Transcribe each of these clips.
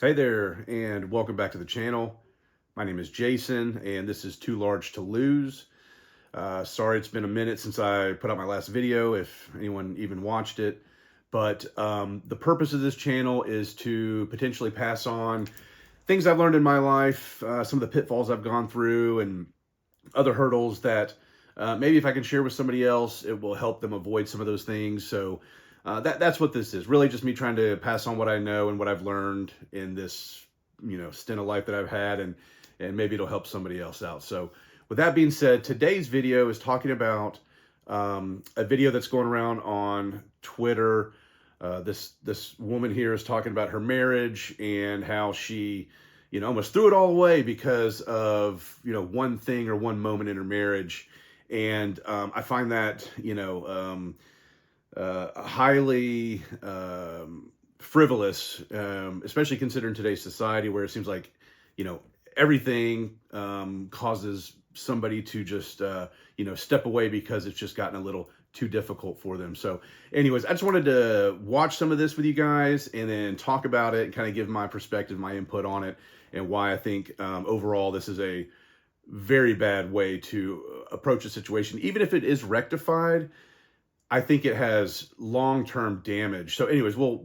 Hey there, and welcome back to the channel. My name is Jason, and this is Too Large to Lose. Sorry it's been a minute since I put out my last video, if anyone even watched it. But the purpose of this channel is to potentially pass on things I've learned in my life, some of the pitfalls I've gone through, and other hurdles that maybe if I can share with somebody else, it will help them avoid some of those things. So that's what this is. Really just me trying to pass on what I know and what I've learned in this, stint of life that I've had, and maybe it'll help somebody else out. So with that being said, today's video is talking about a video that's going around on Twitter. This woman here is talking about her marriage and how she, almost threw it all away because of, one thing or one moment in her marriage. And I find that, highly frivolous, especially considering today's society where it seems like, everything causes somebody to just, step away because it's just gotten a little too difficult for them. So anyways, I just wanted to watch some of this with you guys and then talk about it and kind of give my perspective, my input on it, and why I think overall this is a very bad way to approach a situation. Even if it is rectified, I think it has long-term damage. So anyways, we'll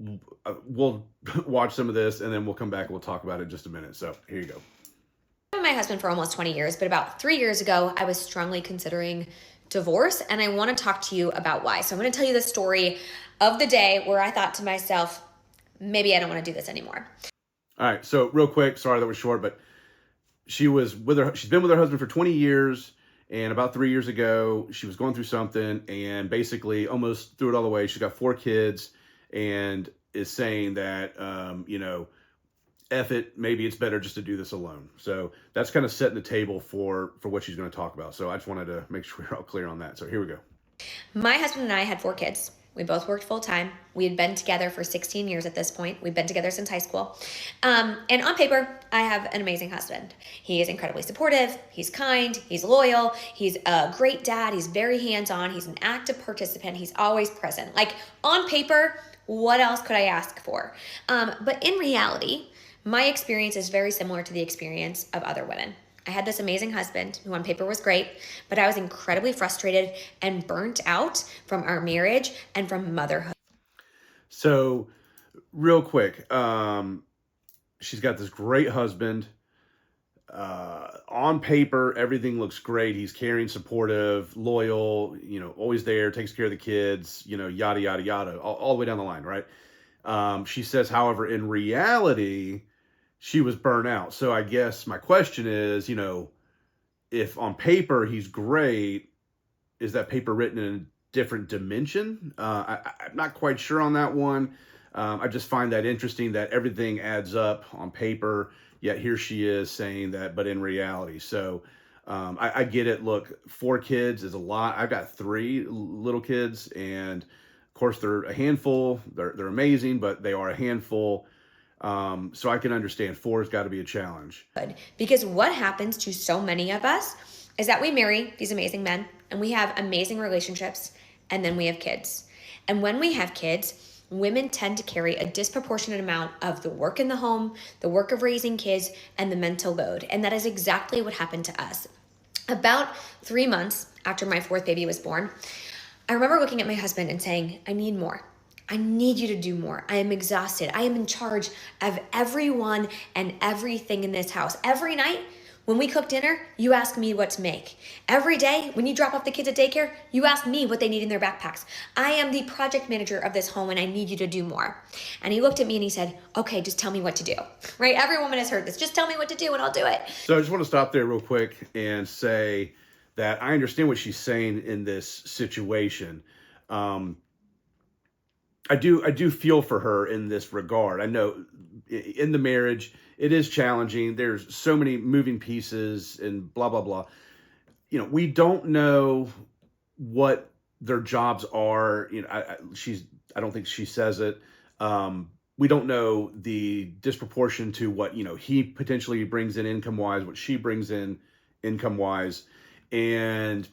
watch some of this and then we'll come back and we'll talk about it in just a minute. So here you go. I've been with my husband for almost 20 years, but about 3 years ago, I was strongly considering divorce, and I want to talk to you about why. So I'm going to tell you the story of the day where I thought to myself, maybe I don't want to do this anymore. All right, so real quick, sorry that was short, but she's been with her husband for 20 years, and about 3 years ago, she was going through something and basically almost threw it all away. She's got 4 kids and is saying that, F it, maybe it's better just to do this alone. So that's kind of setting the table for what she's going to talk about. So I just wanted to make sure we're all clear on that. So here we go. My husband and I had 4 kids. We both worked full time. We had been together for 16 years at this point. We've been together since high school. And on paper, I have an amazing husband. He is incredibly supportive. He's kind. He's loyal. He's a great dad. He's very hands-on. He's an active participant. He's always present. Like, on paper, what else could I ask for? But in reality, my experience is very similar to the experience of other women. I had this amazing husband who on paper was great, but I was incredibly frustrated and burnt out from our marriage and from motherhood. So real quick, she's got this great husband. On paper, everything looks great. He's caring, supportive, loyal, always there, takes care of the kids, yada, yada, yada, all the way down the line, right? She says, however, in reality, she was burnt out. So I guess my question is, if on paper he's great, is that paper written in a different dimension? I'm not quite sure on that one. I just find that interesting that everything adds up on paper, yet here she is saying that, but in reality. So I get it. Look, 4 kids is a lot. I've got 3 little kids, and of course they're a handful. They're amazing, but they are a handful. So I can understand 4 has got to be a challenge. Because what happens to so many of us is that we marry these amazing men and we have amazing relationships, and then we have kids. And when we have kids, women tend to carry a disproportionate amount of the work in the home, the work of raising kids, and the mental load. And that is exactly what happened to us. About 3 months after my 4th baby was born, I remember looking at my husband and saying, I need more. I need you to do more. I am exhausted. I am in charge of everyone and everything in this house. Every night when we cook dinner, you ask me what to make. Every day when you drop off the kids at daycare, you ask me what they need in their backpacks. I am the project manager of this home and I need you to do more. And he looked at me and he said, okay, just tell me what to do. Right? Every woman has heard this. Just tell me what to do and I'll do it. So I just want to stop there real quick and say that I understand what she's saying in this situation. I do feel for her in this regard. I know in the marriage, it is challenging. There's so many moving pieces and blah, blah, blah. We don't know what their jobs are. I don't think she says it. We don't know the disproportion to what, he potentially brings in income wise, what she brings in income wise. And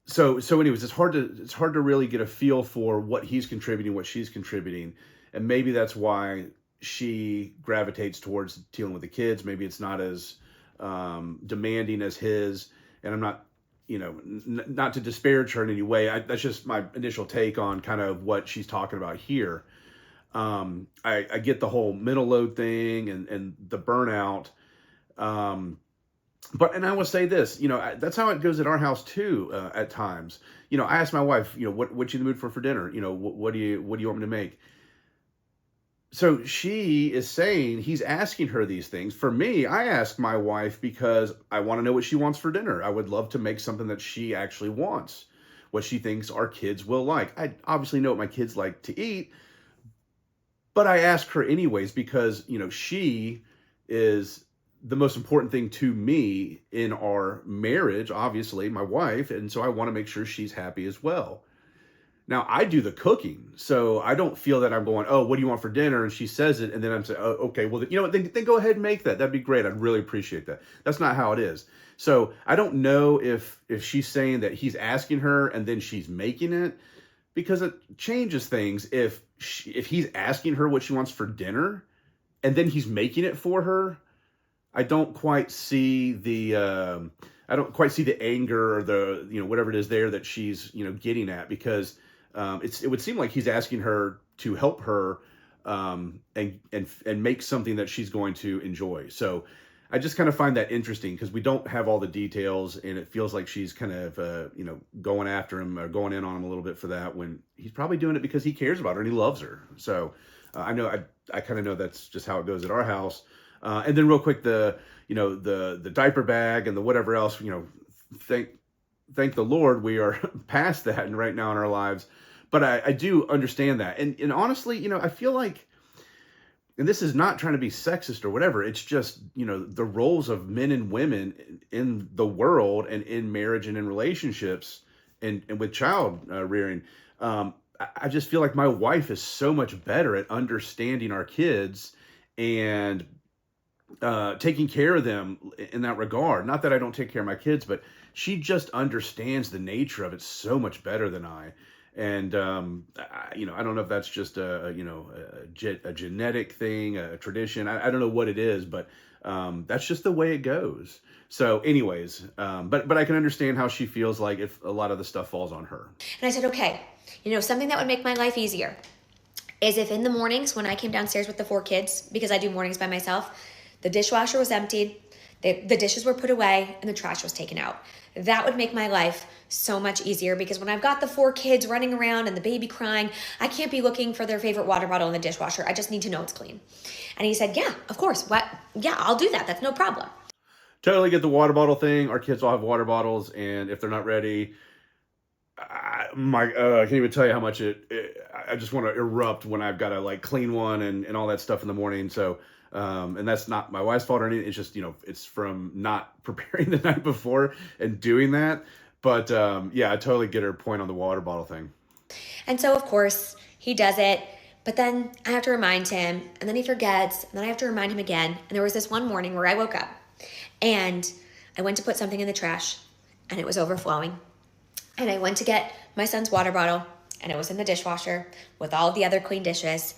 so anyways, it's hard to really get a feel for what he's contributing, what she's contributing. And maybe that's why she gravitates towards dealing with the kids. Maybe it's not as demanding as his. And I'm not, not to disparage her in any way. That's just my initial take on kind of what she's talking about here. I get the whole mental load thing and the burnout. And I will say this, that's how it goes at our house too, at times. I ask my wife, what you in the mood for dinner? What do you want me to make? So she is saying he's asking her these things. For me, I ask my wife because I want to know what she wants for dinner. I would love to make something that she actually wants, what she thinks our kids will like. I obviously know what my kids like to eat, but I ask her anyways because, she is the most important thing to me in our marriage, obviously, my wife. And so I want to make sure she's happy as well. Now, I do the cooking, so I don't feel that I'm going, oh, what do you want for dinner? And she says it, and then I'm saying, oh, okay, well, then go ahead and make that. That'd be great. I'd really appreciate that. That's not how it is. So I don't know if she's saying that he's asking her and then she's making it, because it changes things. If he's asking her what she wants for dinner and then he's making it for her, I don't quite see the anger or the whatever it is there that she's getting at, because it would seem like he's asking her to help her and make something that she's going to enjoy. So I just kind of find that interesting because we don't have all the details, and it feels like she's kind of going after him or going in on him a little bit for that, when he's probably doing it because he cares about her and he loves her. So I kind of know that's just how it goes at our house. And then real quick, the diaper bag and the whatever else, thank the Lord we are past that and right now in our lives. But I do understand that. And honestly, I feel like, and this is not trying to be sexist or whatever, it's just, the roles of men and women in the world and in marriage and in relationships and with child rearing. I just feel like my wife is so much better at understanding our kids and taking care of them in that regard. Not that I don't take care of my kids, but she just understands the nature of it so much better than I. And I don't know if that's just a genetic thing, a tradition. I don't know what it is, but that's just the way it goes. So anyways, but I can understand how she feels like if a lot of the stuff falls on her. And I said, okay, something that would make my life easier is if in the mornings when I came downstairs with the 4 kids, because I do mornings by myself, the dishwasher was emptied, the dishes were put away, and the trash was taken out. That would make my life so much easier, because when I've got the 4 kids running around and the baby crying, I can't be looking for their favorite water bottle in the dishwasher. I just need to know it's clean. And he said, yeah, of course. What? Yeah, I'll do that. That's no problem. Totally get the water bottle thing. Our kids all have water bottles, and if they're not ready, I can't even tell you how much I just want to erupt when I've got to clean one and all that stuff in the morning. So, and that's not my wife's fault or anything. It's just, it's from not preparing the night before and doing that. But yeah, I totally get her point on the water bottle thing. And so, of course, he does it. But then I have to remind him, and then he forgets, and then I have to remind him again. And there was this one morning where I woke up and I went to put something in the trash and it was overflowing. And I went to get my son's water bottle and it was in the dishwasher with all the other clean dishes.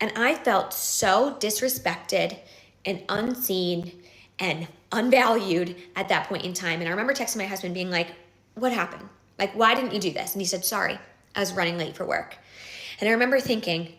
And I felt so disrespected and unseen and unvalued at that point in time. And I remember texting my husband being like, what happened? Why didn't you do this? And he said, sorry, I was running late for work. And I remember thinking,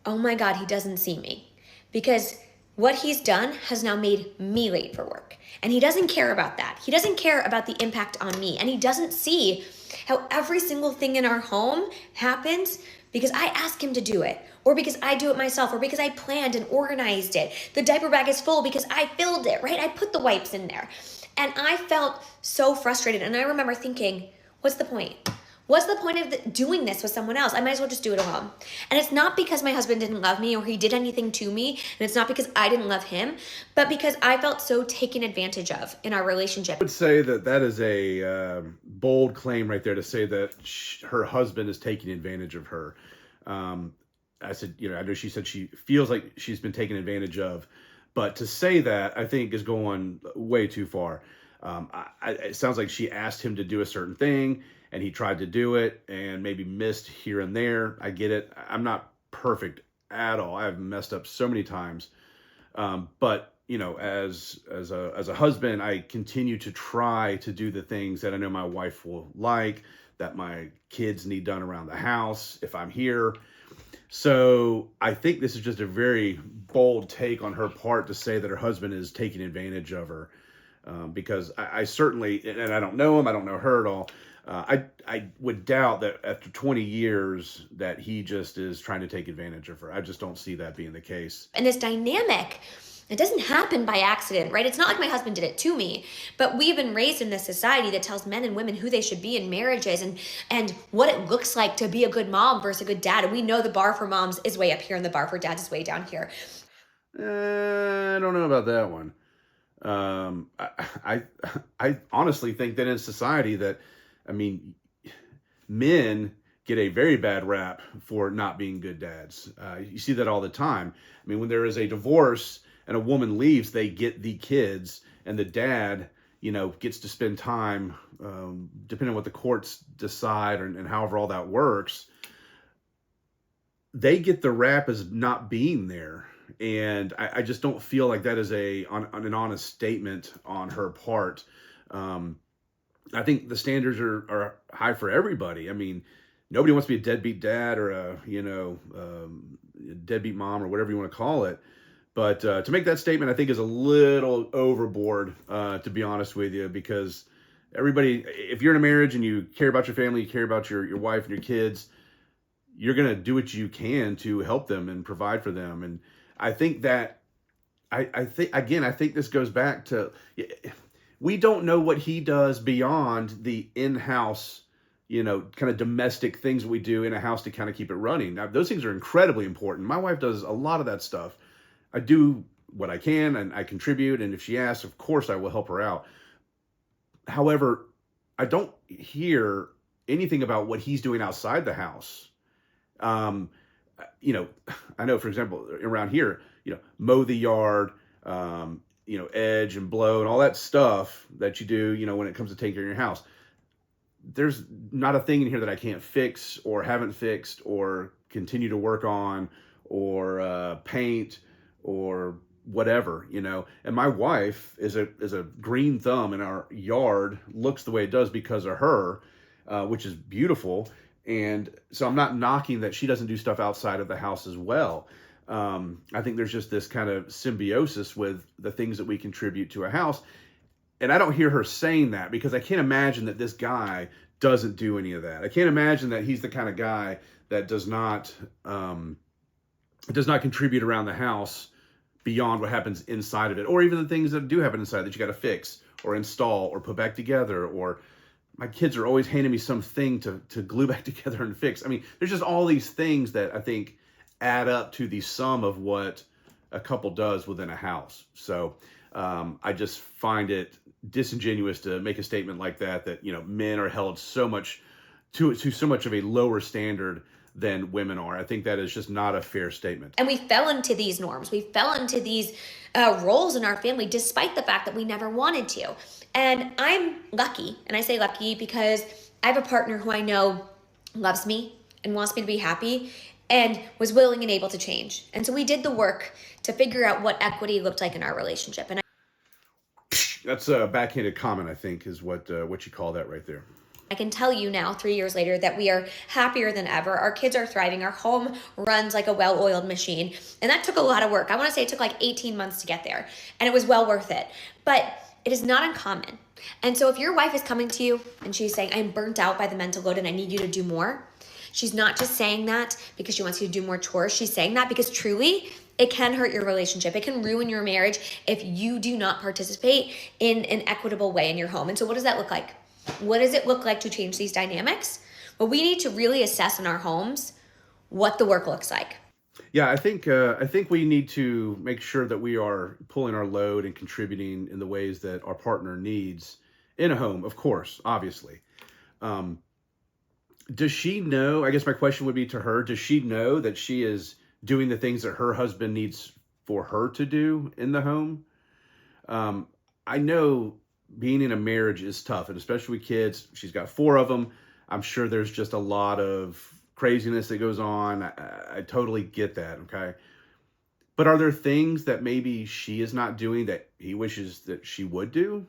oh my God, he doesn't see me, because what he's done has now made me late for work. And he doesn't care about that. He doesn't care about the impact on me. And he doesn't see how every single thing in our home happens because I ask him to do it, or because I do it myself, or because I planned and organized it. The diaper bag is full because I filled it, right? I put the wipes in there. And I felt so frustrated. And I remember thinking, what's the point? What's the point of doing this with someone else? I might as well just do it alone. And it's not because my husband didn't love me or he did anything to me, and it's not because I didn't love him, but because I felt so taken advantage of in our relationship. I would say that is a bold claim right there, to say that her husband is taking advantage of her. I said, I know she said she feels like she's been taken advantage of, but to say that, I think, is going way too far. It sounds like she asked him to do a certain thing, and he tried to do it and maybe missed here and there. I get it. I'm not perfect at all. I've messed up so many times. But you know, as a husband, I continue to try to do the things that I know my wife will like, that my kids need done around the house if I'm here. So I think this is just a very bold take on her part to say that her husband is taking advantage of her. Because I certainly, and I don't know him, I don't know her at all. I would doubt that after 20 years that he just is trying to take advantage of her. I just don't see that being the case. And this dynamic, it doesn't happen by accident, right? It's not like my husband did it to me, but we've been raised in this society that tells men and women who they should be in marriages and what it looks like to be a good mom versus a good dad. And we know the bar for moms is way up here and the bar for dads is way down here. I don't know about that one. I honestly think that in society that, I mean, men get a very bad rap for not being good dads. You see that all the time. I mean, when there is a divorce and a woman leaves, they get the kids, and the dad, you know, gets to spend time, depending on what the courts decide and however all that works. They get the rap as not being there. And I just don't feel like that is an honest statement on her part. I think the standards are high for everybody. I mean, nobody wants to be a deadbeat dad or a deadbeat mom or whatever you want to call it. But to make that statement, I think is a little overboard, to be honest with you, because everybody, if you're in a marriage and you care about your family, you care about your wife and your kids, you're going to do what you can to help them and provide for them. And I think that, I think this goes back to, we don't know what he does beyond the in-house, you know, kind of domestic things we do in a house to kind of keep it running. Now, those things are incredibly important. My wife does a lot of that stuff. I do what I can and I contribute. And if she asks, of course, I will help her out. However, I don't hear anything about what he's doing outside the house. You know, I know, for example, around here, you know, mow the yard, you know, edge and blow and all that stuff that you do, you know, when it comes to taking care of your house. There's not a thing in here that I can't fix or haven't fixed or continue to work on or paint or whatever, you know. And my wife is a green thumb, and our yard looks the way it does because of her, which is beautiful. And so I'm not knocking that she doesn't do stuff outside of the house as well. I think there's just this kind of symbiosis with the things that we contribute to a house. And I don't hear her saying that because I can't imagine that this guy doesn't do any of that. I can't imagine that he's the kind of guy that does not contribute around the house beyond what happens inside of it, or even the things that do happen inside that you got to fix or install or put back together. Or my kids are always handing me something to glue back together and fix. I mean, there's just all these things that I think add up to the sum of what a couple does within a house. So I just find it disingenuous to make a statement like that, you know, men are held so much to so much of a lower standard than women are. I think that is just not a fair statement. And we fell into these norms. We fell into these roles in our family, despite the fact that we never wanted to. And I'm lucky, and I say lucky because I have a partner who I know loves me and wants me to be happy and was willing and able to change. And so we did the work to figure out what equity looked like in our relationship. And that's a backhanded comment, I think, is what you call that right there. I can tell you now, 3 years later, that we are happier than ever. Our kids are thriving. Our home runs like a well-oiled machine. And that took a lot of work. I want to say it took like 18 months to get there. And it was well worth it. But it is not uncommon. And so if your wife is coming to you and she's saying, I'm burnt out by the mental load and I need you to do more, she's not just saying that because she wants you to do more chores. She's saying that because truly it can hurt your relationship. It can ruin your marriage if you do not participate in an equitable way in your home. And so what does that look like? What does it look like to change these dynamics? Well, we need to really assess in our homes what the work looks like. Yeah, I think we need to make sure that we are pulling our load and contributing in the ways that our partner needs in a home, of course, obviously. Does she know, I guess my question would be to her, does she know that she is doing the things that her husband needs for her to do in the home? I know being in a marriage is tough, and especially with kids. She's got 4 of them. I'm sure there's just a lot of craziness that goes on. I totally get that. Okay. But are there things that maybe she is not doing that he wishes that she would do?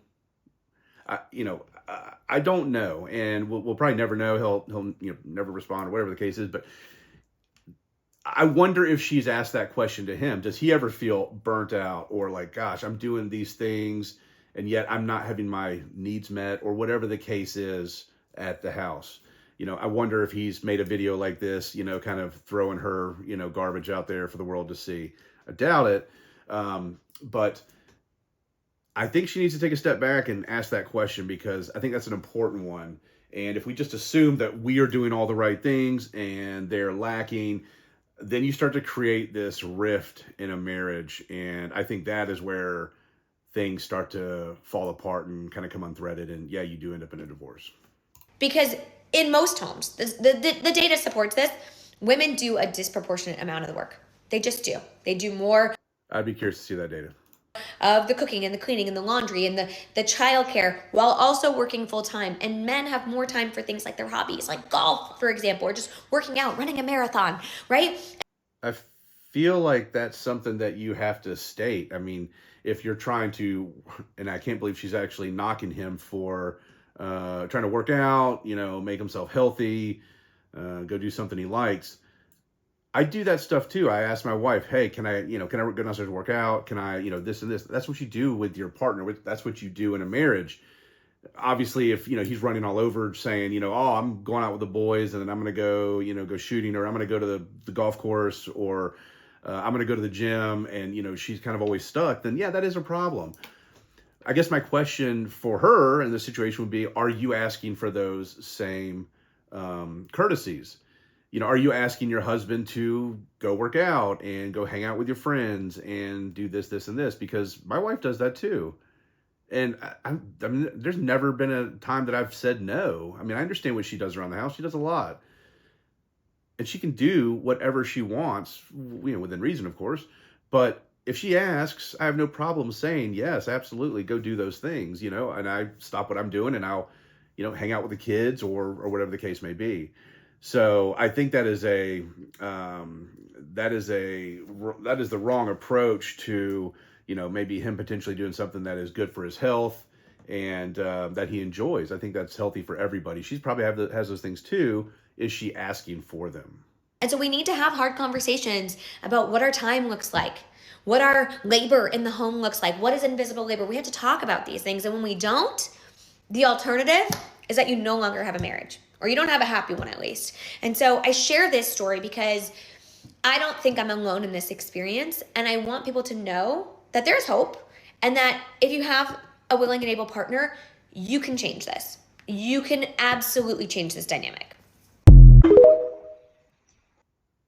I don't know, and we'll probably never know. He'll never respond or whatever the case is. But I wonder if she's asked that question to him. Does he ever feel burnt out or like, gosh, I'm doing these things and yet I'm not having my needs met or whatever the case is at the house? I wonder if he's made a video like this, kind of throwing her, garbage out there for the world to see. I doubt it. But I think she needs to take a step back and ask that question, because I think that's an important one. And if we just assume that we are doing all the right things and they're lacking, then you start to create this rift in a marriage. And I think that is where things start to fall apart and kind of come unthreaded. And yeah, you do end up in a divorce. Because in most homes, the data supports this, women do a disproportionate amount of the work. They just do. They do more. I'd be curious to see that data. Of the cooking and the cleaning and the laundry and the childcare, while also working full time. And men have more time for things like their hobbies, like golf, for example, or just working out, running a marathon, right? I feel like that's something that you have to state. I mean, if you're trying to, and I can't believe she's actually knocking him for trying to work out, make himself healthy, go do something he likes. I do that stuff too. I ask my wife, hey, can I go downstairs and work out? Can I, this and this? That's what you do with your partner. That's what you do in a marriage. Obviously, if, he's running all over saying, oh, I'm going out with the boys and then I'm going to go, go shooting, or I'm going to go to the golf course, or I'm going to go to the gym, and, she's kind of always stuck, then yeah, that is a problem. I guess my question for her in this situation would be, are you asking for those same courtesies? Are you asking your husband to go work out and go hang out with your friends and do this, this, and this? Because my wife does that too. And I mean, there's never been a time that I've said no. I mean, I understand what she does around the house. She does a lot. And she can do whatever she wants, within reason, of course. But if she asks, I have no problem saying, yes, absolutely, go do those things, and I stop what I'm doing and I'll, hang out with the kids or whatever the case may be. So I think that is the wrong approach to, maybe him potentially doing something that is good for his health and that he enjoys. I think that's healthy for everybody. She's probably has those things too. Is she asking for them? And so we need to have hard conversations about what our time looks like, what our labor in the home looks like, what is invisible labor. We have to talk about these things. And when we don't, the alternative is that you no longer have a marriage, or you don't have a happy one at least. And so I share this story because I don't think I'm alone in this experience. And I want people to know that there's hope, and that if you have a willing and able partner, you can change this. You can absolutely change this dynamic.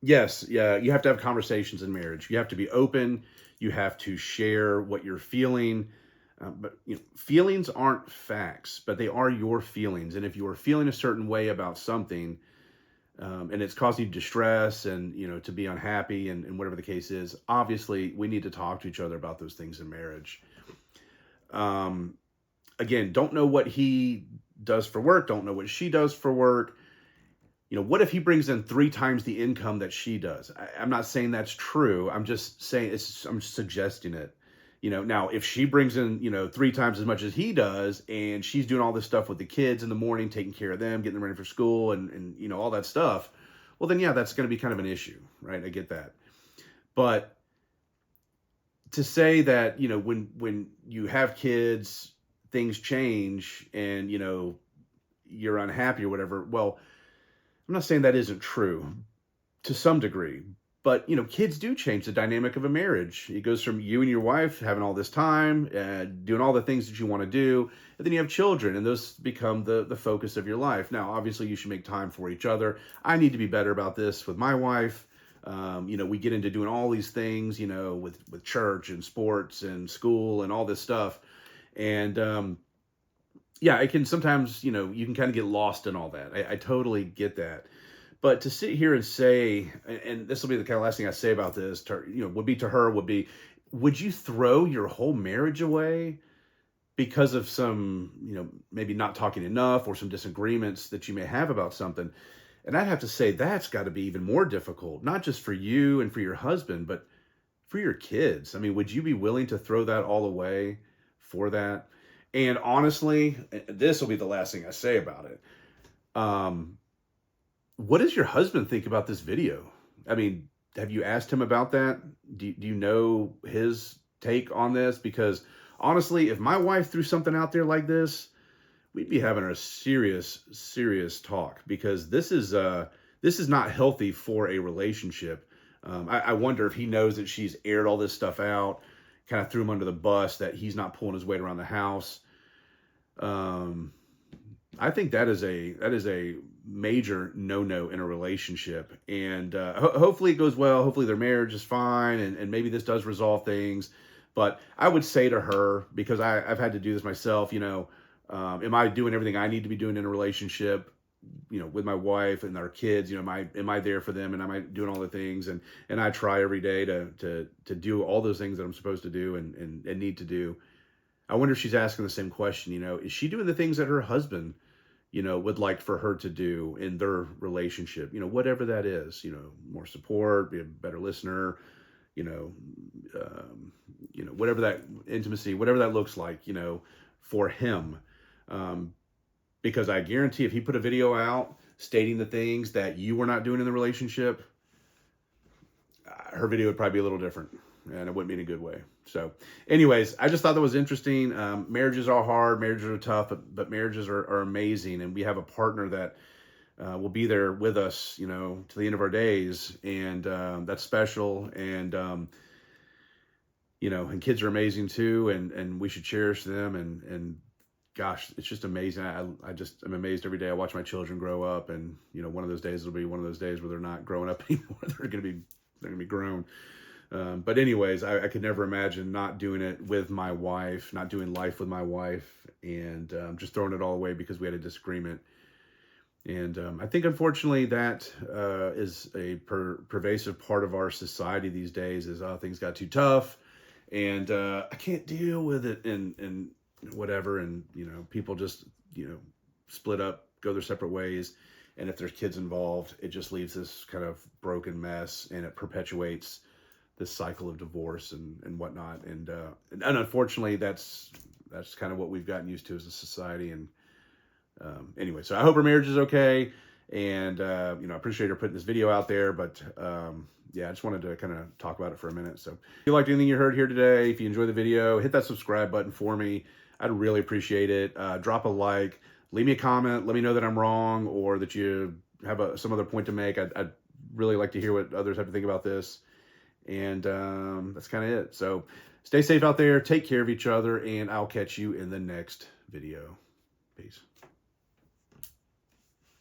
Yes, yeah, you have to have conversations in marriage. You have to be open. You have to share what you're feeling. But feelings aren't facts, but they are your feelings. And if you are feeling a certain way about something, and it's causing you distress and, to be unhappy and whatever the case is, obviously we need to talk to each other about those things in marriage. Again, don't know what he does for work. Don't know what she does for work. What if he brings in 3 times the income that she does? I'm not saying that's true. I'm just saying I'm suggesting it. Now if she brings in, 3 times as much as he does, and she's doing all this stuff with the kids in the morning, taking care of them, getting them ready for school and all that stuff, well then, yeah, that's going to be kind of an issue, right? I get that. But to say that, when you have kids, things change and, you're unhappy or whatever. Well, I'm not saying that isn't true to some degree, but, kids do change the dynamic of a marriage. It goes from you and your wife having all this time, doing all the things that you want to do, and then you have children, and those become the focus of your life. Now, obviously, you should make time for each other. I need to be better about this with my wife. We get into doing all these things, with church and sports and school and all this stuff. And, yeah, it can sometimes, you can kind of get lost in all that. I totally get that. But to sit here and say, and this will be the kind of last thing I say about this, would be, would you throw your whole marriage away because of some, maybe not talking enough or some disagreements that you may have about something? And I'd have to say that's got to be even more difficult, not just for you and for your husband, but for your kids. I mean, would you be willing to throw that all away for that? And honestly, this will be the last thing I say about it. Um, what does your husband think about this video? I mean, have you asked him about that? Do you know his take on this? Because honestly, if my wife threw something out there like this, we'd be having a serious talk, because this is not healthy for a relationship. I wonder if he knows that she's aired all this stuff out, kind of threw him under the bus, that he's not pulling his weight around the house. I think that is a major no-no in a relationship, and hopefully it goes well. Hopefully their marriage is fine, and maybe this does resolve things. But I would say to her, because I've had to do this myself, am I doing everything I need to be doing in a relationship, with my wife and our kids? Am I there for them, and am I doing all the things? And I try every day to do all those things that I'm supposed to do and need to do. I wonder if she's asking the same question. Is she doing the things that her husband, would like for her to do in their relationship? Whatever that is, more support, be a better listener, whatever that intimacy, whatever that looks like, for him. Because I guarantee if he put a video out stating the things that you were not doing in the relationship, her video would probably be a little different, and it wouldn't be in a good way. So anyways, I just thought that was interesting. Marriages are hard, marriages are tough, but marriages are amazing. And we have a partner that will be there with us, to the end of our days. And that's special. And, and kids are amazing too. And we should cherish them. And gosh, it's just amazing. I'm amazed every day. I watch my children grow up, and, one of those days will be one of those days where they're not growing up anymore. They're going to be grown. But anyways, I could never imagine not doing it with my wife, not doing life with my wife, and just throwing it all away because we had a disagreement. And I think, unfortunately, that is a pervasive part of our society these days, is things got too tough, and I can't deal with it, and whatever. And, people just, split up, go their separate ways. And if there's kids involved, it just leaves this kind of broken mess, and it perpetuates this cycle of divorce and whatnot. And unfortunately, that's kind of what we've gotten used to as a society. And anyway, so I hope her marriage is okay. And, I appreciate her putting this video out there. But yeah, I just wanted to kind of talk about it for a minute. So if you liked anything you heard here today, if you enjoyed the video, hit that subscribe button for me. I'd really appreciate it. Drop a like, leave me a comment, let me know that I'm wrong, or that you have some other point to make. I'd really like to hear what others have to think about this. And that's kind of it. So stay safe out there, take care of each other, and I'll catch you in the next video. Peace.